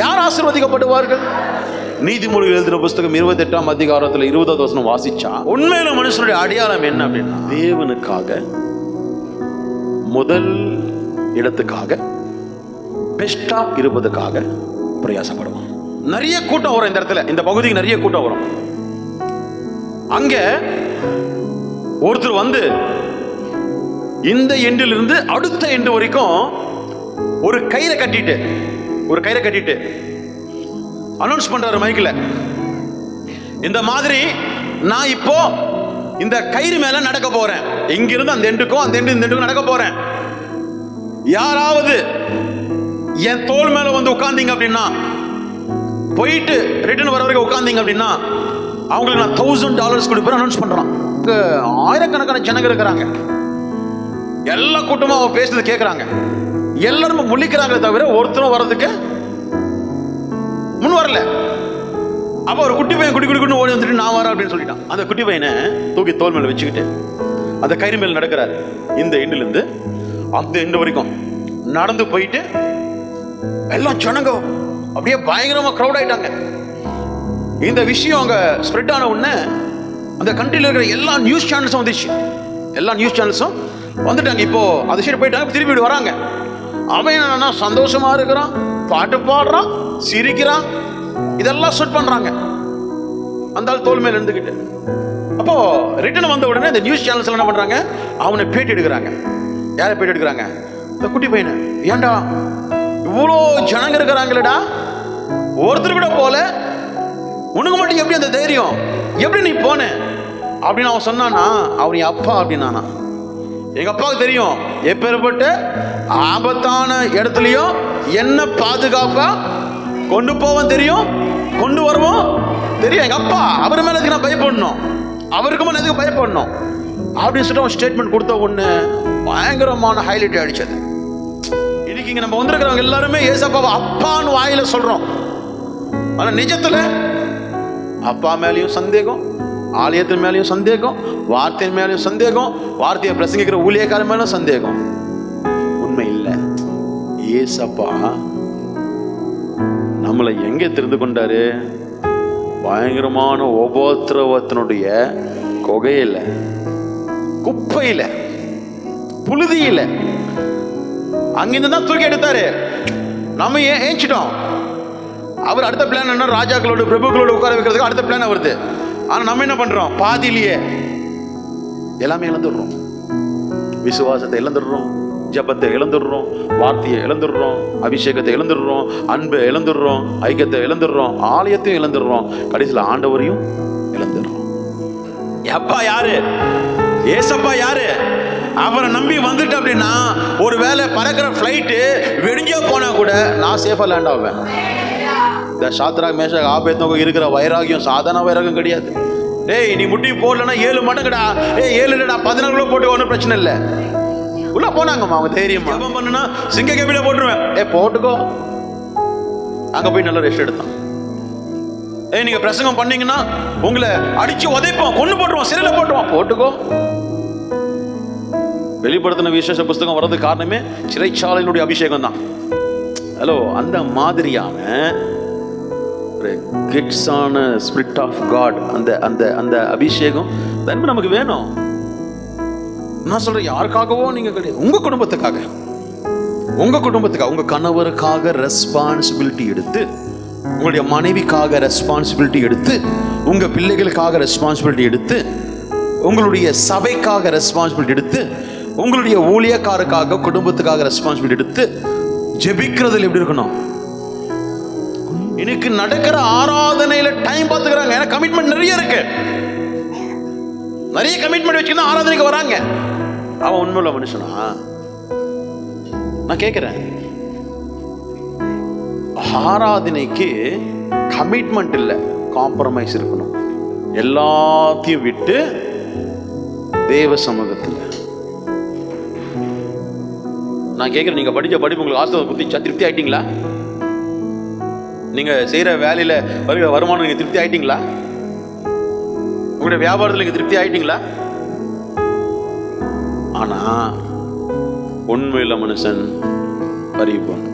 யார் ஆசீர்வதிக்கப்படுவார்கள்? நீதிமொழிகள் எழுதின புஸ்தகம் 28ஆம் அதிகாரத்தில் 20வது வசனம் வாசிச்சா, உண்மையில மனுஷனுடைய அடையாளம் என்ன அப்படின்னா, தேவனுக்காக முதல் இடத்துக்காக பெஸ்டா இருப்பதுக்காக பிரயாசப்படுவான். நிறைய கூட்டம் வரும் இந்த இடத்துல, இந்த பகுதிக்கு நிறைய கூட்டம் வரும். அங்க ஒருத்தர் வந்து இந்த எண்டில் இருந்து அடுத்த எண்டு வரைக்கும் ஒரு கயிறை கட்டிட்டு அனௌன்ஸ் பண்றாரு மைக்ல, இந்த மாதிரி நான் இப்போ இந்த கயிறு மேல நடக்க போறேன், இங்கிருந்து அந்த எண்டுக்கும் அந்த எண்டு இந்த எண்டுக்கும் நடக்க போறேன். யாராவது என் தோல் மேல வந்து உட்கார்ந்தீங்க அப்படின்னா, போயிட்டு ரிட்டர்ன் வர வரைக்கும் உட்கார்ந்தீங்க அப்படின்னா அவங்களுக்கு நான் $1000 கொடுப்பேன் அனௌன்ஸ் பண்றான். ஆயிரக்கணக்கான ஜனங்க இருக்கிறாங்க, எல்லா கூட்டமும் அவன் பேசுறது கேட்கறாங்க, எல்லாரும் முழிக்கிறாங்களே தவிர ஒருத்தரும் வர்றதுக்கு முன் வரல. அப்ப ஒரு குட்டி பையன் குடி ஓடி வந்துட்டு நான் வரேன் அப்படின்னு சொல்லிட்டான். அந்த குட்டி பையனை தூக்கி தோல் மேல வச்சுக்கிட்டு அந்த கயிறு மேல நடக்கிறாரு. இந்த எண்டுல இருந்து அந்த எண்டு வரைக்கும் நடந்து போயிட்டு எல்லாம் ஜனங்க அப்படியே பயங்கரமா கிரௌட் ஆயிட்டாங்க. இந்த விஷயம் அங்க ஸ்ப்ரெட் ஆன உடனே அந்த கண்ட்ரியில் இருக்கிற எல்லா நியூஸ் சேனல்ஸும் வந்துச்சு. எல்லா நியூஸ் சேனல்ஸும் வந்துட்டாங்க. இப்போ அது சரி போயிட்டாங்க, திருப்பி வராங்க. அவன் என்னன்னா சந்தோஷமா இருக்கிறான், பாட்டு பாடுறான், சிரிக்கிறான், இதெல்லாம் ஷூட் பண்றாங்க அந்த ஆள் தோல் மேல இருந்துகிட்டு. அப்போ ரிட்டர்ன் வந்த உடனே இந்த நியூஸ் சேனல்ஸ் என்ன பண்றாங்க, அவனை பேட்டி எடுக்கிறாங்க. யாரை பேட்டி எடுக்கிறாங்க? இந்த குட்டி பையனை. ஏன்டா இவ்வளோ ஜனங்க இருக்கிறாங்களடா, ஒருத்தர் கூட போல, உனக்கு மட்டும் எப்படி அந்த தைரியம், எப்படி நீ போன அப்படின்னு அவன் சொன்னானா, அவன் என் அப்பா அப்படின்னானா. எங்க அப்பாவுக்கு தெரியும் எப்பேற்பட்ட ஆபத்தான இடத்துலயும் என்ன பாதுகாப்பா கொண்டு போவோம் தெரியும், கொண்டு வருவோம் தெரியும். எங்க அப்பா அவர் மேல எதுக்கு நான் பயப்படணும், அவருக்கு மேல எதுக்கு பயப்படணும் அப்படின்னு சொல்லிட்டு அவன் ஸ்டேட்மெண்ட் கொடுத்த ஒண்ணு பயங்கரமான ஹைலைட் ஆயிடுச்சது. இன்னைக்கு இங்க நம்ம வந்திருக்கிறவங்க எல்லாருமே ஏசப்பாவை அப்பான்னு வாயில சொல்றோம், ஆனா நிஜத்துல அப்பா மேலேயும் சந்தேகம், ஆலயத்தின் மேலேயும் சந்தேகம், வார்த்தையின் மேலேயும் சந்தேகம், வார்த்தையை பிரசங்கிக்கிற ஊழியக்காரன் மேலும் சந்தேகம். உண்மை இல்லை. ஏசப்பா நம்மளை எங்க தெரிந்து கொண்டாரு? பயங்கரமான உபத்திரவத்தினுடைய கொகையில, குப்பையில, புழுதியில அங்கிருந்து தான் தூக்கி எடுத்தாரு. நம்ம ஏஞ்சிட்டோம். அவர் அடுத்த பிளான் என்ன, ராஜாக்களோட பிரபுக்களோட உட்கார வைக்கிறதுக்கு அடுத்த பிளான் வருது. ஆனா நம்ம என்ன பண்றோம், பாதியிலேயே எல்லாமே இழந்துடுறோம். விசுவாசத்தை இழந்துடுறோம், ஜபத்தை இழந்துடுறோம், வார்த்தையை இழந்துடுறோம், அபிஷேகத்தை இழந்துடுறோம், அன்பை இழந்துடுறோம், ஐக்கியத்தை இழந்துடுறோம், ஆலயத்தையும் இழந்துடுறோம், கடைசியில் ஆண்டவரையும் இழந்துடுறோம். அப்பா யாரு? ஏசப்பா யாரு? அவரை நம்பி வந்துட்டு அப்படின்னா ஒரு வேளை பறக்கிற ஃபிளைட்டு வெடிஞ்சோ போனா கூட நான் சேஃபா லேண்ட் ஆவேன். இந்த சாத்ராக் மேஷாக் ஆபேத்நேகோ இருக்கிற வைராகியம் சாதாரண வைராகியம் கிடையாது. டேய் நீ முட்டி போடலன்னா 7 மடங்குடா, 7 இல்லடா 14 கூட போட்டு ஒன்றும் பிரச்சனை இல்லை. உள்ள போனாங்கம்மா அவங்க தைரியம். ஜபம் பண்ணுனா சிங்க கேபில போட்டுருவேன். போட்டுக்கோ. அங்க போய் நல்லா ரெஸ்ட் எடுத்தான். நீங்க பிரசங்கம் பண்ணீங்கன்னா உங்களை அடிச்சு உதைப்போம், கொண்டு போட்டுருவோம், சிறையில் போட்டுருவோம். போட்டுக்கோ. வெளிப்படுத்தின விசேஷ புஸ்தகம் வர்றது காரணமே சிறைச்சாலையினுடைய அபிஷேகம் தான். ஹலோ, அந்த மாதிரியான கிட்ஸான ஸ்பிரிட் ஆஃப் காட், அந்த அந்த அந்த அபிஷேகம் தன்மை நமக்கு வேணும். நான் சொல்றேன், யாருக்காகவோ நீங்க கிடையாது, உங்க குடும்பத்துக்காக, உங்க கணவருக்காக ரெஸ்பான்சிபிலிட்டி எடுத்து, உங்களுடைய மனைவிக்காக ரெஸ்பான்சிபிலிட்டி எடுத்து, உங்க பிள்ளைகளுக்காக ரெஸ்பான்சிபிலிட்டி எடுத்து, உங்களுடைய சபைக்காக ரெஸ்பான்சிபிலிட்டி எடுத்து, உங்களுடைய ஊழியக்காரருக்காக குடும்பத்துக்காக ரெஸ்பான்சிபிலிட்டி எடுத்து ஜெபிக்கிறதுல எப்படி இருக்கணும்? எனக்கு நடக்கிற ஆராதனையில டைம் பார்த்துக்கிறாங்க. எனக்கு கமிட்மெண்ட் நிறைய இருக்கு, நிறைய கமிட்மெண்ட் வச்சுக்கிட்டு ஆராதனைக்கு வராங்க. அவன் உண்மையுள்ள மனுஷனா? நான் கேட்கிறேன். ஆராதனைக்கு கமிட்மெண்ட் இல்லை, காம்ப்ரமைஸ் இருக்கணும். எல்லாத்தையும் விட்டு தேவ சமூகத்தில். நான் கேட்கிறேன், நீங்க படிச்ச படிப்பு உங்களுக்கு ஆசிரியர் குத்தி திருப்தி ஆயிட்டீங்களா? நீங்க செய்யற வேலையில வருகிற வருமானம் நீங்க திருப்தி ஆயிட்டீங்களா? உங்களுடைய வியாபாரத்தில் நீங்க திருப்தி ஆயிட்டீங்களா? ஆனா உண்மையுள்ள மனுஷன் பறிப்பான்.